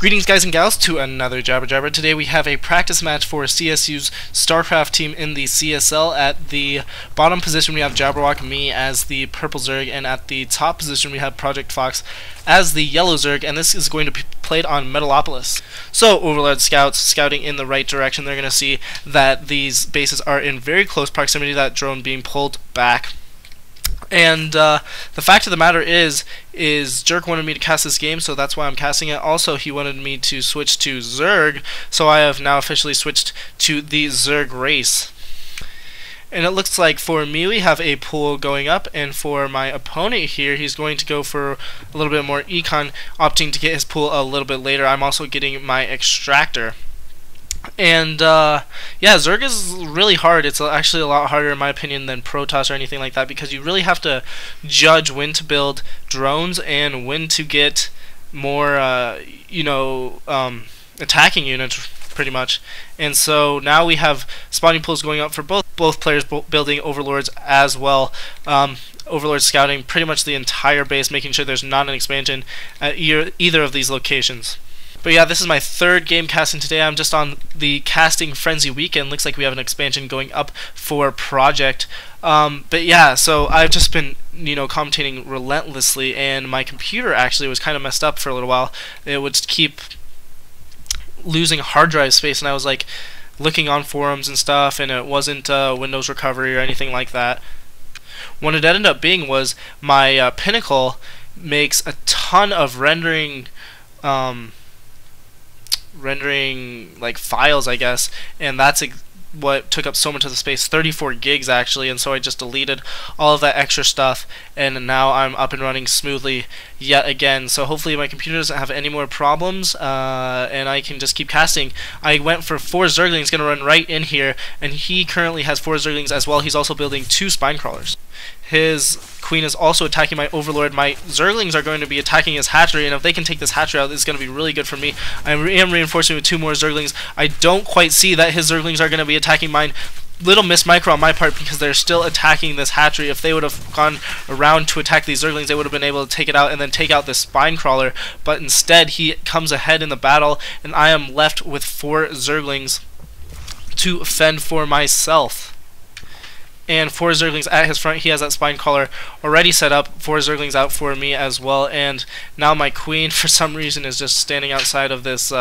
Greetings guys and gals to another Jabber Jabber. Today we have a practice match for CSU's Starcraft team in the CSL. At the bottom position we have Jabberwock, me as the purple zerg, and at the top position we have projectfox as the yellow zerg, and this is going to be played on Metalopolis. So Overlord scouts scouting in the right direction, they're going to see that these bases are in very close proximity to that drone being pulled back. And the fact of the matter is Jerk wanted me to cast this game, so that's why I'm casting it. Also, he wanted me to switch to Zerg, so I have now officially switched to the Zerg race. And it looks like for me we have a pool going up, and for my opponent here, he's going to go for a little bit more econ, opting to get his pool a little bit later. I'm also getting my extractor. And yeah, Zerg is really hard. It's actually a lot harder in my opinion than Protoss or anything like that, because you really have to judge when to build drones and when to get more attacking units pretty much. And so now we have spawning pools going up for both players, building overlords as well. Overlord scouting pretty much the entire base, making sure there's not an expansion at either of these locations. But yeah, this is my third game casting today. I'm just on the casting frenzy weekend. Looks like we have an expansion going up for Project. But yeah, so I've just been, commentating relentlessly, and my computer actually was kind of messed up for a little while. It would keep losing hard drive space, and I was like looking on forums and stuff, and it wasn't Windows recovery or anything like that. What it ended up being was my Pinnacle makes a ton of rendering like files, I guess, and that's what took up so much of the space, 34 gigs actually, and so I just deleted all of that extra stuff, and now I'm up and running smoothly yet again. So hopefully my computer doesn't have any more problems, and I can just keep casting. I went for 4 zerglings, gonna run right in here, and he currently has 4 zerglings as well. He's also building 2 spine crawlers. His queen is also attacking my overlord. My zerglings are going to be attacking his hatchery, and if they can take this hatchery out, it's going to be really good for me. I am reinforcing with 2 more zerglings. I don't quite see that his zerglings are going to be attacking mine. Little miss micro on my part, because they're still attacking this hatchery. If they would have gone around to attack these zerglings, they would have been able to take it out and then take out this spine crawler. But instead, he comes ahead in the battle, and I am left with 4 zerglings to fend for myself. And 4 zerglings at his front. He has that spine collar already set up. 4 zerglings out for me as well. And now my queen, for some reason, is just standing outside of this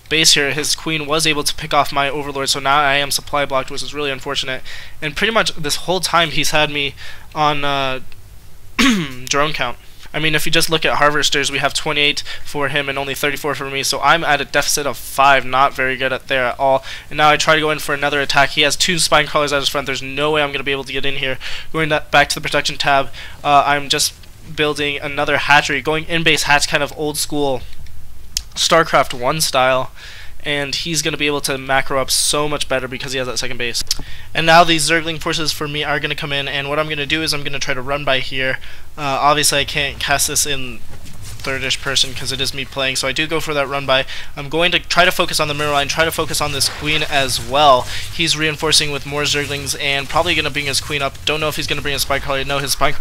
base here. His queen was able to pick off my overlord, so now I am supply blocked, which is really unfortunate. And pretty much this whole time he's had me on drone count. I mean, if you just look at harvesters, we have 28 for him and only 34 for me, so I'm at a deficit of 5, not very good there at all. And now I try to go in for another attack. He has 2 spine crawlers at his front. There's no way I'm going to be able to get in here. Going back to the protection tab, I'm just building another hatchery, going in-base hatch, kind of old school Starcraft 1 style. And he's going to be able to macro up so much better because he has that second base. And now these zergling forces for me are going to come in, and what I'm going to do is I'm going to try to run by here. Obviously I can't cast this in third-ish person because it is me playing, so I do go for that run by. I'm going to try to focus on the mirror line, try to focus on this queen as well. He's reinforcing with more zerglings and probably going to bring his queen up. Don't know if he's going to bring a spine crawler. No, his spine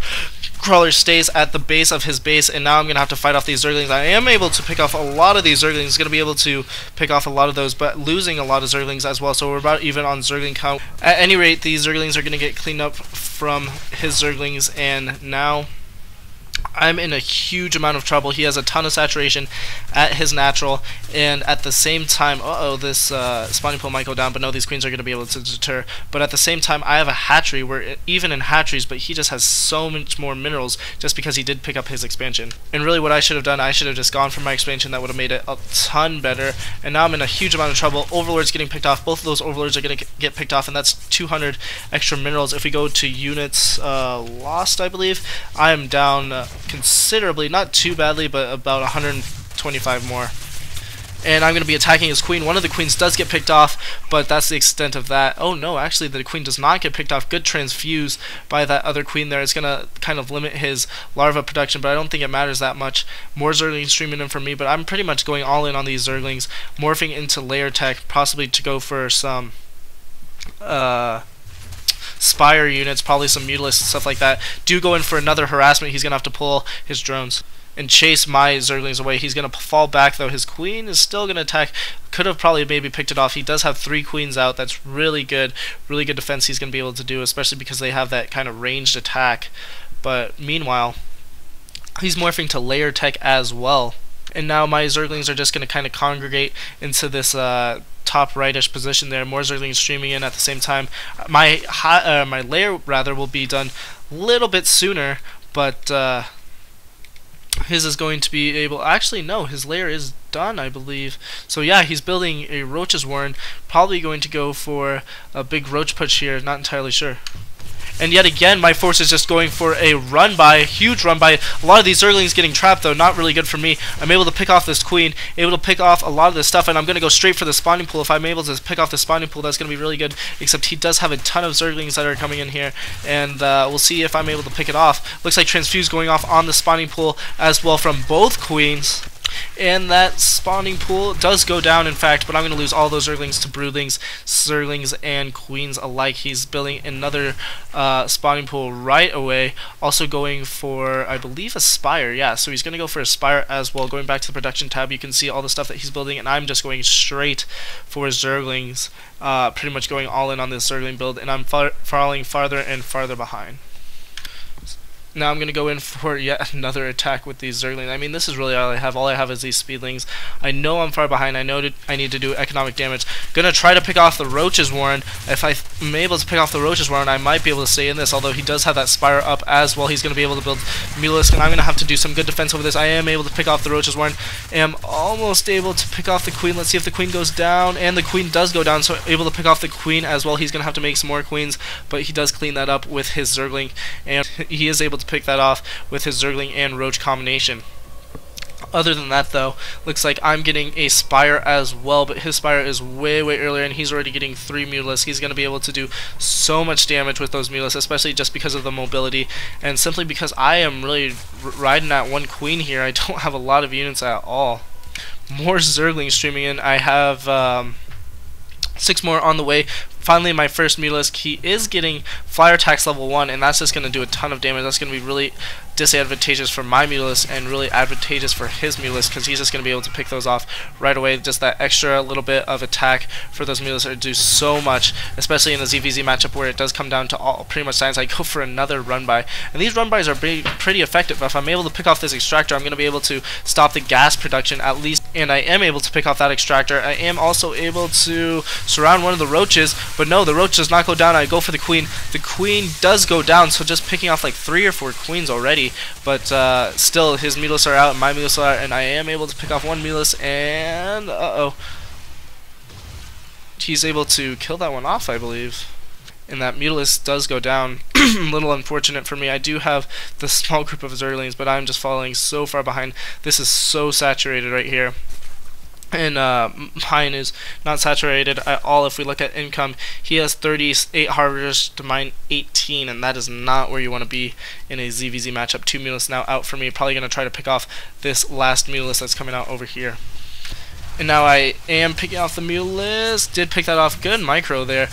crawler stays at the base of his base, and now I'm going to have to fight off these zerglings. I am able to pick off a lot of these zerglings, going to be able to pick off a lot of those, but losing a lot of zerglings as well, so we're about even on zergling count. At any rate, these zerglings are going to get cleaned up from his zerglings, and now I'm in a huge amount of trouble. He has a ton of saturation at his natural, and at the same time, this spawning pool might go down, but no, these queens are going to be able to deter. But at the same time, I have a hatchery where even in hatcheries, but he just has so much more minerals just because he did pick up his expansion. And really what I should have done, I should have just gone for my expansion. That would have made it a ton better. And now I'm in a huge amount of trouble. Overlord's getting picked off. Both of those overlords are going to get picked off, and that's 200 extra minerals. If we go to units lost, I believe, I am down considerably, not too badly, but about 125 more. And I'm going to be attacking his queen. One of the queens does get picked off, but that's the extent of that. Oh no, actually the queen does not get picked off. Good transfuse by that other queen there. It's going to kind of limit his larva production, but I don't think it matters that much. More zerglings streaming in for me, but I'm pretty much going all in on these zerglings, morphing into layer tech, possibly to go for some Spire units, probably some Mutalisks and stuff like that. Do go in for another harassment. He's going to have to pull his drones. and chase my zerglings away. He's going to fall back though. His queen is still going to attack. Could have probably maybe picked it off. He does have 3 queens out. That's really good defense he's going to be able to do, especially because they have that kind of ranged attack. But meanwhile, he's morphing to layer tech as well. And now my zerglings are just going to kind of congregate into this top rightish position there. More zerglings streaming in at the same time. My layer rather will be done a little bit sooner, but his is going to be able. Actually, no, his layer is done, I believe. So yeah, he's building a Roach's Warren. Probably going to go for a big roach push here. Not entirely sure. And yet again, my force is just going for a run by, huge run by. A lot of these zerglings getting trapped though, not really good for me. I'm able to pick off this queen, able to pick off a lot of this stuff, and I'm going to go straight for the spawning pool. If I'm able to pick off the spawning pool, that's going to be really good, except he does have a ton of zerglings that are coming in here, and we'll see if I'm able to pick it off. Looks like transfuse going off on the spawning pool as well from both queens. And that spawning pool does go down, in fact, but I'm going to lose all those zerglings to broodlings, zerglings, and queens alike. He's building another spawning pool right away, also going for, I believe, a spire. Yeah, so he's going to go for a spire as well. Going back to the production tab, you can see all the stuff that he's building, and I'm just going straight for zerglings, pretty much going all in on this zergling build, and I'm falling farther and farther behind. Now I'm going to go in for yet another attack with these zerglings. I mean, this is really all I have. All I have is these speedlings. I know I'm far behind. I know I need to do economic damage. Going to try to pick off the Roach's Warren. If I'm able to pick off the Roach's Warren, I might be able to stay in this, although he does have that Spire up as well. He's going to be able to build Mutalisk, and I'm going to have to do some good defense over this. I am able to pick off the Roach's Warren. Am almost able to pick off the Queen. Let's see if the Queen goes down, and the Queen does go down, so able to pick off the Queen as well. He's going to have to make some more Queens, but he does clean that up with his Zergling, and he is able to pick that off with his Zergling and Roach combination. Other than that, though, looks like I'm getting a Spire as well, but his Spire is way earlier, and he's already getting 3 Mutalisks. He's going to be able to do so much damage with those Mutalisks, especially just because of the mobility, and simply because I am really riding at 1 Queen here. I don't have a lot of units at all. More Zerglings streaming in. I have 6 more on the way. Finally, my first Mutalisk. He is getting Flyer Attacks level 1, and that's just going to do a ton of damage. That's going to be really disadvantageous for my Mutalisk and really advantageous for his Mutalisk, because he's just going to be able to pick those off right away. Just that extra little bit of attack for those Mutalisks do so much, especially in the ZVZ matchup where it does come down to all pretty much science. I go for another run-by, and these run-bys are pretty effective. If I'm able to pick off this Extractor, I'm going to be able to stop the gas production at least, and I am able to pick off that Extractor. I am also able to surround one of the Roaches, but no, the Roach does not go down. I go for the Queen. The Queen does go down, so just picking off like 3 or 4 Queens already, but still his Mutalisks are out and my Mutalisks are out, and I am able to pick off 1 Mutalisk, and he's able to kill that one off, I believe. And that Mutalisk does go down. A little unfortunate for me. I do have the small group of Zerglings, but I'm just falling so far behind. This is so saturated right here. And mine is not saturated at all. If we look at income, he has 38 harvesters to mine 18, and that is not where you want to be in a ZVZ matchup. 2 Mutalisks now out for me. Probably going to try to pick off this last Mutalisk that's coming out over here. And now I am picking off the Mutalisk. Did pick that off. Good micro there.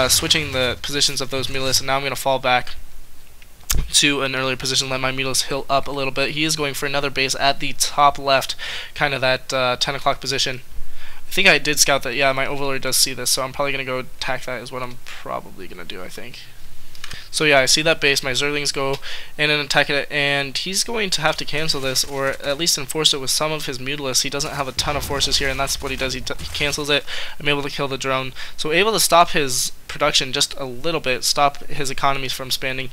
Switching the positions of those Mutalisks, and now I'm going to fall back to an earlier position, let my Mutalisk hill up a little bit. He is going for another base at the top left, kind of that 10 o'clock position. I think I did scout that. Yeah, my Overlord does see this, so I'm probably going to go attack that is what I'm probably going to do, I think. So yeah, I see that base. My Zerglings go in and attack it, and he's going to have to cancel this, or at least enforce it with some of his Mutalisks. He doesn't have a ton of forces here, and that's what he does. He cancels it. I'm able to kill the drone. So able to stop his production just a little bit, stop his economies from expanding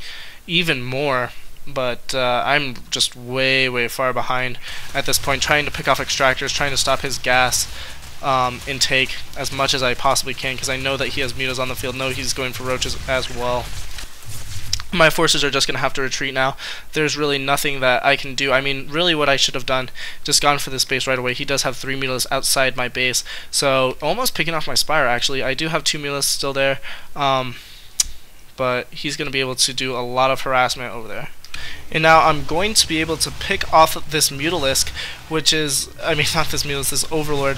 even more, but I'm just way far behind at this point, trying to pick off Extractors, trying to stop his gas intake as much as I possibly can, because I know that he has Mutas on the field. No, he's going for Roaches as well. My forces are just going to have to retreat now. There's really nothing that I can do. I mean, really what I should have done, just gone for this base right away. He does have 3 Mutalisks outside my base, so almost picking off my Spire, actually. I do have 2 Mutalisks still there, but he's going to be able to do a lot of harassment over there. And now I'm going to be able to pick off this Mutalisk, which is, I mean, not this Mutalisk, this Overlord.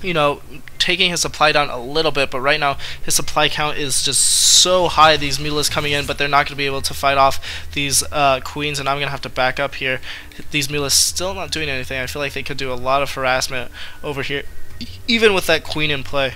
you know, taking his supply down a little bit, but right now his supply count is just so high, these Mutas coming in, but they're not going to be able to fight off these queens, and I'm going to have to back up here. These Mutas still not doing anything. I feel like they could do a lot of harassment over here, even with that queen in play.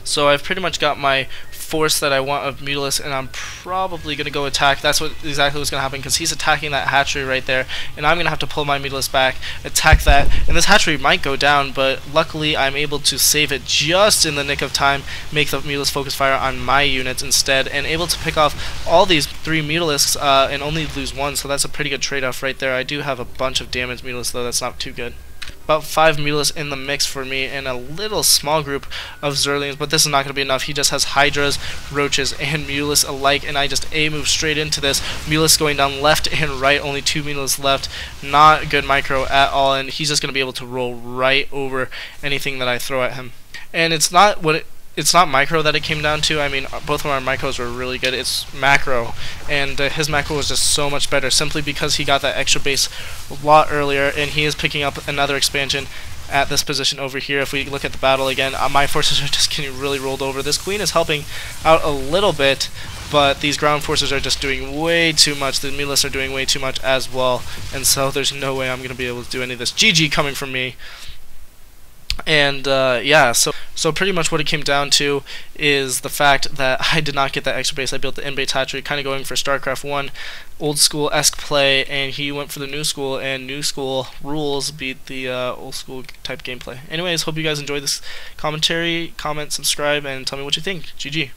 So I've pretty much got my force that I want of Mutalisk, and I'm probably going to go attack. That's exactly what's going to happen, because he's attacking that hatchery right there, and I'm going to have to pull my Mutalisk back, attack that, and this hatchery might go down, but luckily I'm able to save it just in the nick of time, make the Mutalisk focus fire on my units instead, and able to pick off all these 3 Mutalisks and only lose 1, so that's a pretty good trade-off right there. I do have a bunch of damaged Mutalisks, though. That's not too good. About 5 Mutalisks in the mix for me, and a little small group of Zerlings, but this is not going to be enough. He just has Hydras, Roaches, and Mutalisks alike, and I just move straight into this. Mutalisks going down left and right, only 2 Mutalisks left. Not good micro at all, and he's just going to be able to roll right over anything that I throw at him. And it's not micro that it came down to. I mean, both of our micros were really good. It's macro, and his macro was just so much better, simply because he got that extra base a lot earlier, and he is picking up another expansion at this position over here. If we look at the battle again, my forces are just getting really rolled over. This queen is helping out a little bit, but these ground forces are just doing way too much. The Mutalisks are doing way too much as well, and so there's no way I'm going to be able to do any of this. GG coming from me. And yeah, so pretty much what it came down to is the fact that I did not get that extra base. I built the in-base hatchery, kind of going for Starcraft 1 old school-esque play, and he went for the new school, and new school rules beat the old school type gameplay. Anyways, hope you guys enjoyed this commentary. Comment, subscribe, and tell me what you think. GG.